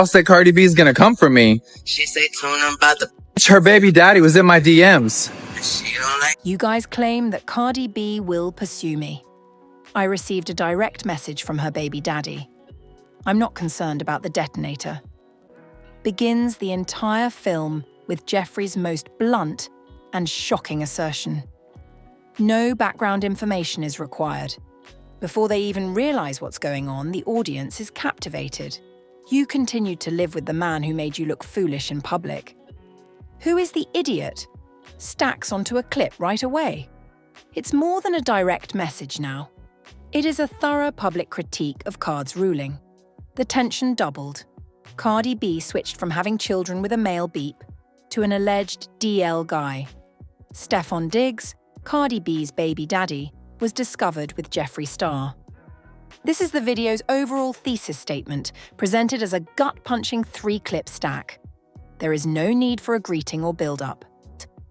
Said Cardi B's gonna come for me. She say tune about the Her baby daddy was in my DMs. she don't like. You guys claim that Cardi B will pursue me. I received a direct message from her baby daddy. I'm not concerned about the detonator. Begins the entire film with Jeffree's most blunt and shocking assertion. No background information is required. Before they even realize what's going on, the audience is captivated. You continue to live with the man who made you look foolish in public. Who is the idiot? Stacks onto a clip right away. It's more than a direct message now. It is a thorough public critique of Card's ruling. The tension doubled. Cardi B switched from having children with a male beep to an alleged DL guy. Stefon Diggs, Cardi B's baby daddy, was discovered with Jeffree Star. This is the video's overall thesis statement, presented as a gut-punching 3-clip stack. There is no need for a greeting or build-up.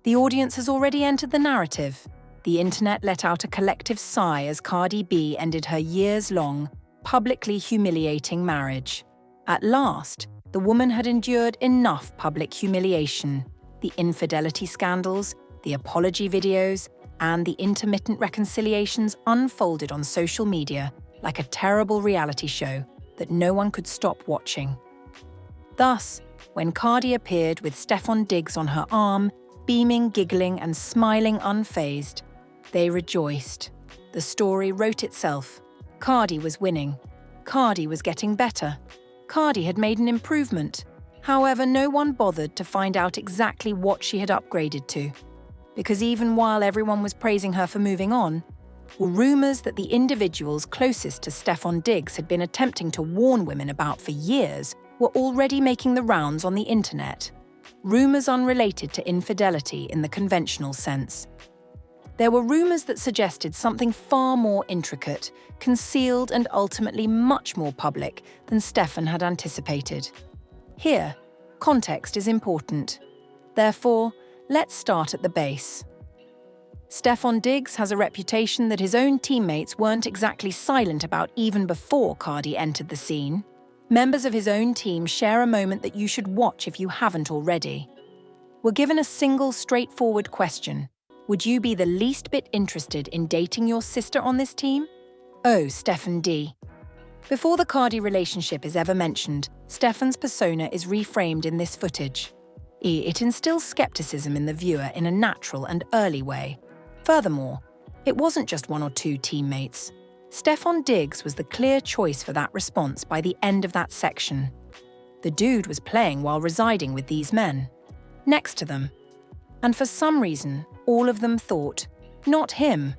The audience has already entered the narrative. The internet let out a collective sigh as Cardi B ended her years-long, publicly humiliating marriage. At last, the woman had endured enough public humiliation. The infidelity scandals, the apology videos, and the intermittent reconciliations unfolded on social media like a terrible reality show that no one could stop watching. Thus, when Cardi appeared with Stefon Diggs on her arm, beaming, giggling, and smiling unfazed, they rejoiced. The story wrote itself. Cardi was winning. Cardi was getting better. Cardi had made an improvement. However, no one bothered to find out exactly what she had upgraded to. Because even while everyone was praising her for moving on, rumours that the individuals closest to Stefon Diggs had been attempting to warn women about for years were already making the rounds on the internet. Rumours unrelated to infidelity in the conventional sense. There were rumours that suggested something far more intricate, concealed and ultimately much more public than Stefon had anticipated. Here, context is important. Therefore, let's start at the base. Stefon Diggs has a reputation that his own teammates weren't exactly silent about even before Cardi entered the scene. Members of his own team share a moment that you should watch if you haven't already. We're given a single straightforward question. Would you be the least bit interested in dating your sister on this team? Oh, Stefon D. Before the Cardi relationship is ever mentioned, Stefon's persona is reframed in this footage. It instills skepticism in the viewer in a natural and early way. Furthermore, it wasn't just one or two teammates. Stefon Diggs was the clear choice for that response by the end of that section. The dude was playing while residing with these men, next to them. And for some reason, all of them thought, not him,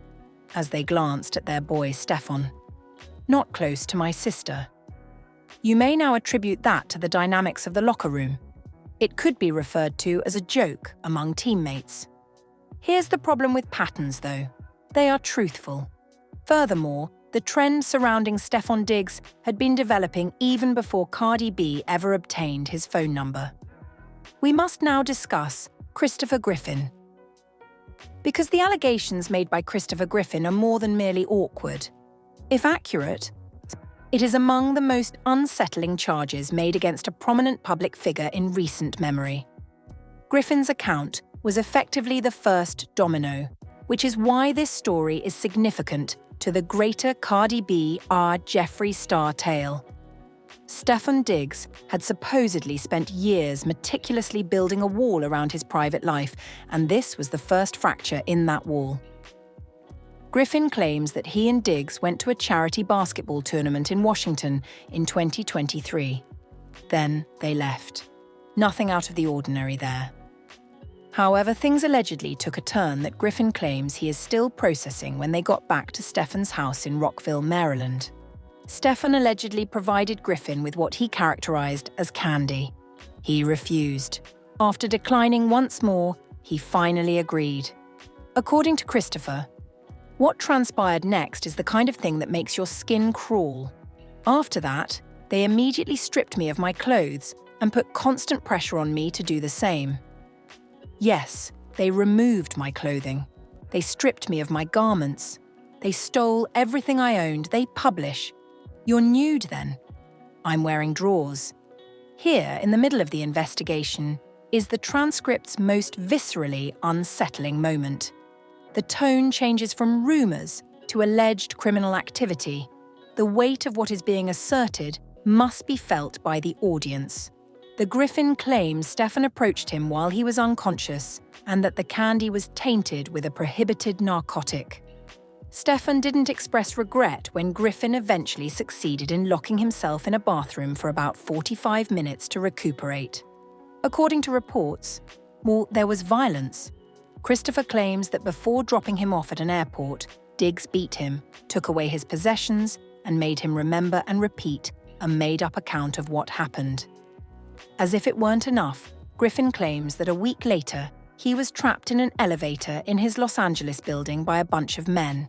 as they glanced at their boy Stefon. Not close to my sister. You may now attribute that to the dynamics of the locker room. It could be referred to as a joke among teammates. Here's the problem with patterns, though. They are truthful. Furthermore, the trend surrounding Stefon Diggs had been developing even before Cardi B ever obtained his phone number. We must now discuss Christopher Griffin. Because the allegations made by Christopher Griffin are more than merely awkward. If accurate, it is among the most unsettling charges made against a prominent public figure in recent memory. Griffin's account was effectively the first domino, which is why this story is significant to the greater Cardi B r Jeffree Star tale. Stefon Diggs had supposedly spent years meticulously building a wall around his private life, and this was the first fracture in that wall. Griffin claims that he and Diggs went to a charity basketball tournament in Washington in 2023. Then they left. Nothing out of the ordinary there. However, things allegedly took a turn that Griffin claims he is still processing when they got back to Stefon's house in Rockville, Maryland. Stefon allegedly provided Griffin with what he characterized as candy. He refused. After declining once more, he finally agreed. According to Christopher, what transpired next is the kind of thing that makes your skin crawl. After that, they immediately stripped me of my clothes and put constant pressure on me to do the same. Yes, they removed my clothing. They stripped me of my garments. They stole everything I owned. They publish. You're nude then. I'm wearing drawers. Here, in the middle of the investigation, is the transcript's most viscerally unsettling moment. The tone changes from rumors to alleged criminal activity. The weight of what is being asserted must be felt by the audience. The Griffin claims Stefon approached him while he was unconscious and that the candy was tainted with a prohibited narcotic. Stefon didn't express regret when Griffin eventually succeeded in locking himself in a bathroom for about 45 minutes to recuperate. According to reports, there was violence. Christopher claims that before dropping him off at an airport, Diggs beat him, took away his possessions, and made him remember and repeat a made-up account of what happened. As if it weren't enough, Griffin claims that a week later, he was trapped in an elevator in his Los Angeles building by a bunch of men.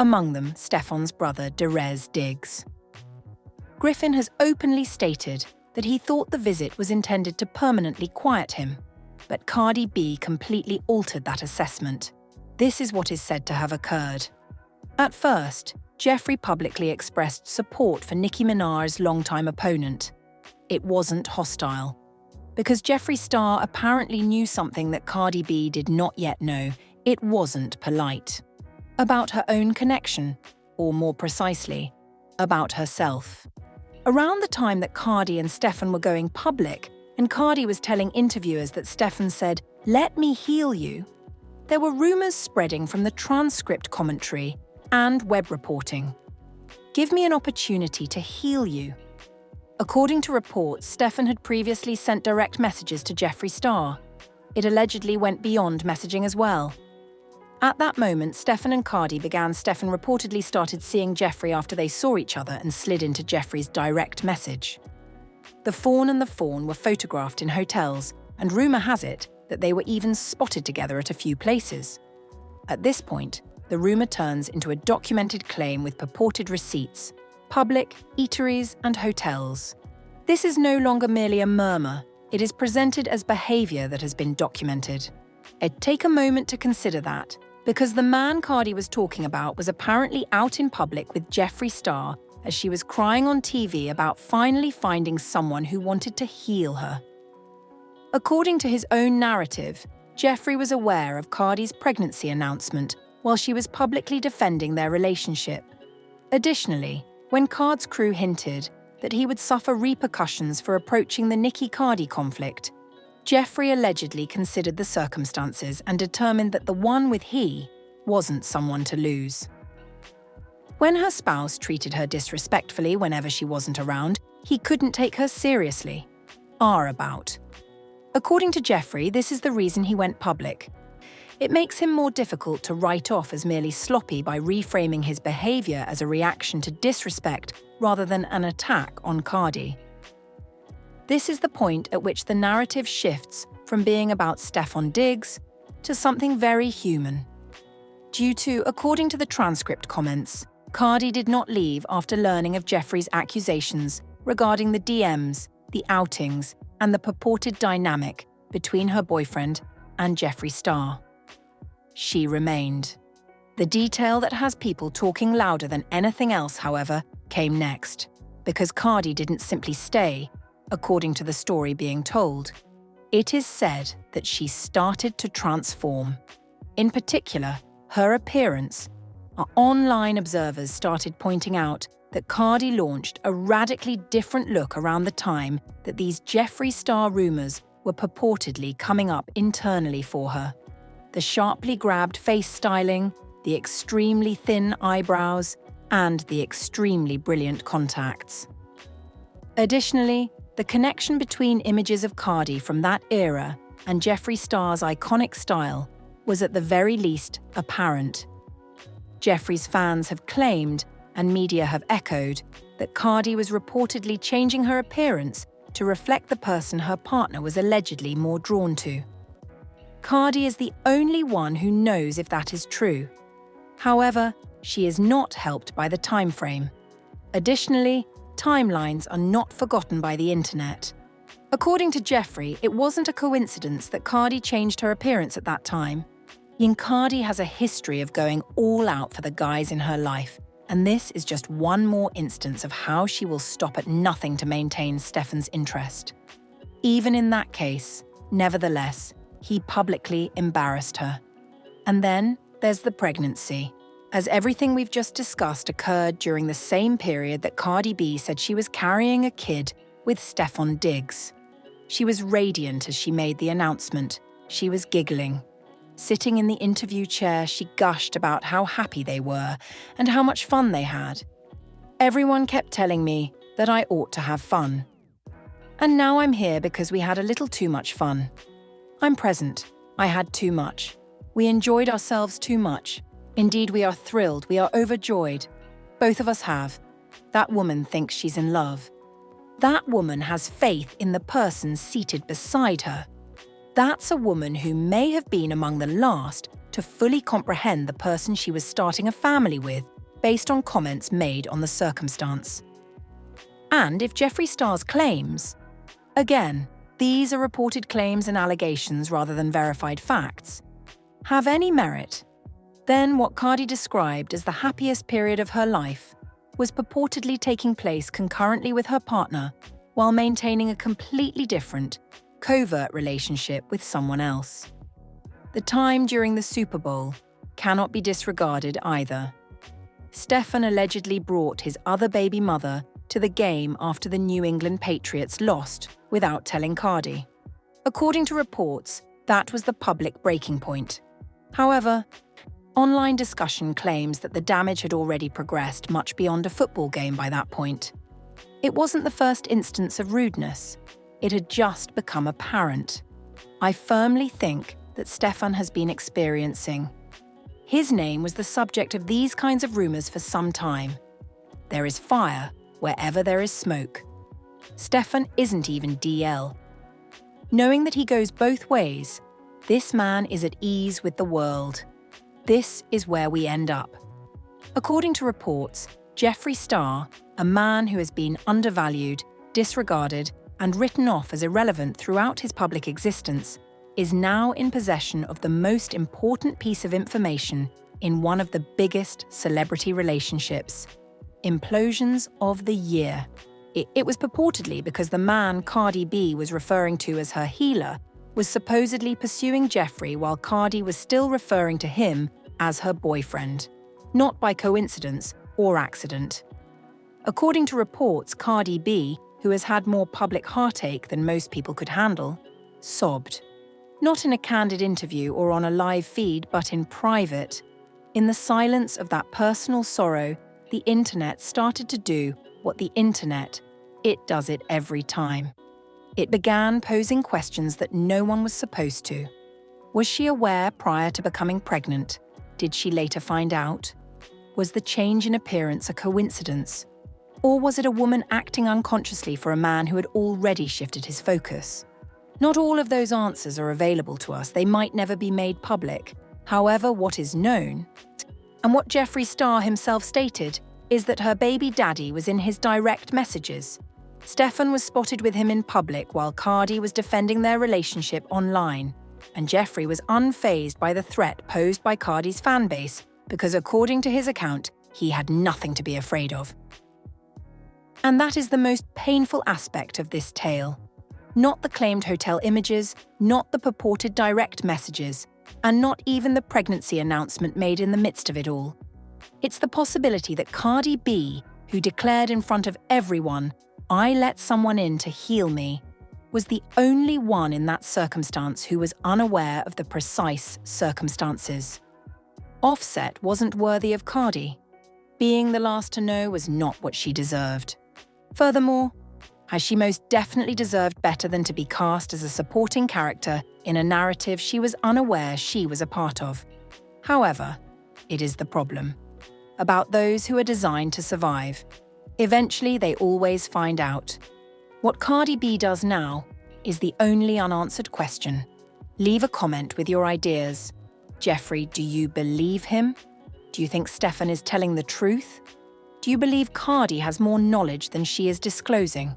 Among them, Stefon's brother, Derez Diggs. Griffin has openly stated that he thought the visit was intended to permanently quiet him, but Cardi B completely altered that assessment. This is what is said to have occurred. At first, Jeffree publicly expressed support for Nicki Minaj's longtime opponent. It wasn't hostile. Because Jeffree Star apparently knew something that Cardi B did not yet know, it wasn't polite. About her own connection, or more precisely, about herself. Around the time that Cardi and Stefon were going public, and Cardi was telling interviewers that Stefon said, "Let me heal you," there were rumors spreading from the transcript commentary and web reporting. "Give me an opportunity to heal you." According to reports, Stefon had previously sent direct messages to Jeffree Star. It allegedly went beyond messaging as well. At that moment, Stefon and Cardi began. Stefon reportedly started seeing Jeffree after they saw each other and slid into Jeffree's direct message. The Fawn and the Fawn were photographed in hotels, and rumor has it that they were even spotted together at a few places. At this point, the rumor turns into a documented claim with purported receipts, public, eateries, and hotels. This is no longer merely a murmur. It is presented as behavior that has been documented. I'd take a moment to consider that, because the man Cardi was talking about was apparently out in public with Jeffree Star as she was crying on TV about finally finding someone who wanted to heal her. According to his own narrative, Jeffree was aware of Cardi's pregnancy announcement while she was publicly defending their relationship. Additionally, when Card's crew hinted that he would suffer repercussions for approaching the Nicki-Cardi conflict, Jeffree allegedly considered the circumstances and determined that the one with he wasn't someone to lose. When her spouse treated her disrespectfully whenever she wasn't around, he couldn't take her seriously. About. According to Jeffree, this is the reason he went public. It makes him more difficult to write off as merely sloppy by reframing his behavior as a reaction to disrespect rather than an attack on Cardi. This is the point at which the narrative shifts from being about Stefon Diggs to something very human. Due to, according to the transcript comments, Cardi did not leave after learning of Jeffree's accusations regarding the DMs, the outings, and the purported dynamic between her boyfriend and Jeffree Star. She remained. The detail that has people talking louder than anything else, however, came next, because Cardi didn't simply stay. According to the story being told, it is said that she started to transform. In particular, her appearance. Online observers started pointing out that Cardi launched a radically different look around the time that these Jeffree Star rumors were purportedly coming up internally for her. The sharply grabbed face styling, the extremely thin eyebrows, and the extremely brilliant contacts. Additionally, the connection between images of Cardi from that era and Jeffree Star's iconic style was at the very least apparent. Jeffree's fans have claimed, and media have echoed, that Cardi was reportedly changing her appearance to reflect the person her partner was allegedly more drawn to. Cardi is the only one who knows if that is true. However, she is not helped by the time frame. Additionally, timelines are not forgotten by the internet. According to Jeffree, it wasn't a coincidence that Cardi changed her appearance at that time. Cardi has a history of going all out for the guys in her life, And this is just one more instance of how she will stop at nothing to maintain Stefon's interest. Even in that case, nevertheless, he publicly embarrassed her. And then there's the pregnancy. As everything we've just discussed occurred during the same period that Cardi B said she was carrying a kid with Stefon Diggs. She was radiant as she made the announcement. She was giggling. Sitting in the interview chair, she gushed about how happy they were and how much fun they had. Everyone kept telling me that I ought to have fun. And now I'm here because we had a little too much fun. I'm present. I had too much. We enjoyed ourselves too much. Indeed, we are thrilled. We are overjoyed. Both of us have. That woman thinks she's in love. That woman has faith in the person seated beside her. That's a woman who may have been among the last to fully comprehend the person she was starting a family with, based on comments made on the circumstance. And if Jeffree Star's claims, again, these are reported claims and allegations rather than verified facts, have any merit, then what Cardi described as the happiest period of her life was purportedly taking place concurrently with her partner while maintaining a completely different, covert relationship with someone else. The time during the Super Bowl cannot be disregarded either. Stefon allegedly brought his other baby mother to the game after the New England Patriots lost without telling Cardi. According to reports, that was the public breaking point. However, online discussion claims that the damage had already progressed much beyond a football game by that point. It wasn't the first instance of rudeness. It had just become apparent. I firmly think that Stefon has been experiencing. His name was the subject of these kinds of rumors for some time. There is fire wherever there is smoke. Stefon isn't even DL. Knowing that he goes both ways, this man is at ease with the world. This is where we end up. According to reports, Jeffree Star, a man who has been undervalued, disregarded, and written off as irrelevant throughout his public existence, is now in possession of the most important piece of information in one of the biggest celebrity relationships. Implosions of the year. It was purportedly because the man Cardi B was referring to as her healer was supposedly pursuing Jeffree while Cardi was still referring to him as her boyfriend, not by coincidence or accident. According to reports, Cardi B, who has had more public heartache than most people could handle, sobbed. Not in a candid interview or on a live feed, but in private. In the silence of that personal sorrow, the internet started to do what the internet, it does it every time. It began posing questions that no one was supposed to. Was she aware prior to becoming pregnant? Did she later find out? Was the change in appearance a coincidence? Or was it a woman acting unconsciously for a man who had already shifted his focus? Not all of those answers are available to us. They might never be made public. However, what is known, and what Jeffree Star himself stated, is that her baby daddy was in his direct messages. Stefon was spotted with him in public while Cardi was defending their relationship online, and Jeffree was unfazed by the threat posed by Cardi's fanbase because, according to his account, he had nothing to be afraid of. And that is the most painful aspect of this tale. Not the claimed hotel images, not the purported direct messages, and not even the pregnancy announcement made in the midst of it all. It's the possibility that Cardi B, who declared in front of everyone, "I let someone in to heal me," was the only one in that circumstance who was unaware of the precise circumstances. Offset wasn't worthy of Cardi. Being the last to know was not what she deserved. Furthermore, has she most definitely deserved better than to be cast as a supporting character in a narrative she was unaware she was a part of. However, it is the problem. About those who are designed to survive. Eventually, they always find out. What Cardi B does now is the only unanswered question. Leave a comment with your ideas. Jeffree, do you believe him? Do you think Stefon is telling the truth? Do you believe Cardi has more knowledge than she is disclosing?